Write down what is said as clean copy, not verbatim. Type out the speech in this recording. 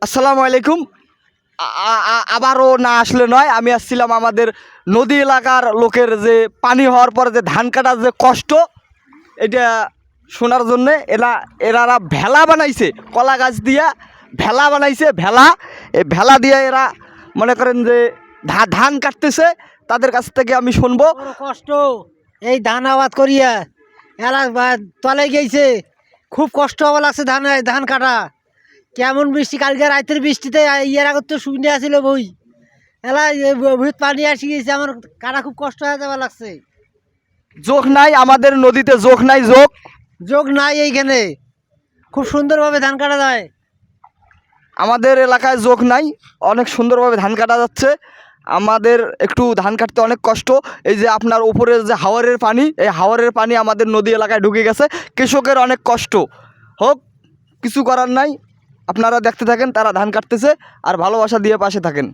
আসসালামু আলাইকুম। আবারও না আসলে নয়, আমি আসছিলাম আমাদের নদী এলাকার লোকের যে পানি হওয়ার পরে যে ধান কাটার যে কষ্ট, এটা শোনার জন্যে। এরা ভেলা বানাইছে, কলা গাছ দিয়া ভেলা বানাইছে। এই ভেলা দিয়ে এরা মনে করেন যে ধান কাটতেছে। তাদের কাছ থেকে আমি শুনবো। বড় কষ্ট এই ধান আবাদ করিয়া এলা তলে গেছে, খুব কষ্ট হওয়া লাগছে ধান কাটা। কেমন বৃষ্টি, কালকে রাতের বৃষ্টিতে ইয়ার আগত তো শুনে আসছিল বই এলা ভূত পানি আসি গেছে, আমার কাটা খুব কষ্ট হয়ে যাওয়া লাগছে। যোগ নাই আমাদের নদীতে, যোগ নাই, যোগ নাই এইখানে, খুব সুন্দরভাবে ধান কাটা যায়। আমাদের এলাকায় যোগ নাই, অনেক সুন্দরভাবে ধান কাটা যাচ্ছে। আমাদের একটু ধান কাটতে অনেক কষ্ট। এই যে আপনার উপরের যে হাওরের পানি, এই হাওরের পানি আমাদের নদী এলাকায় ঢুকে গেছে। কৃষকের অনেক কষ্ট হোক, কিছু করার নাই। আপনারা দেখতে থাকেন, তারা ধান কাটতেছে, আর ভালোবাসা দিয়ে পাশে থাকেন।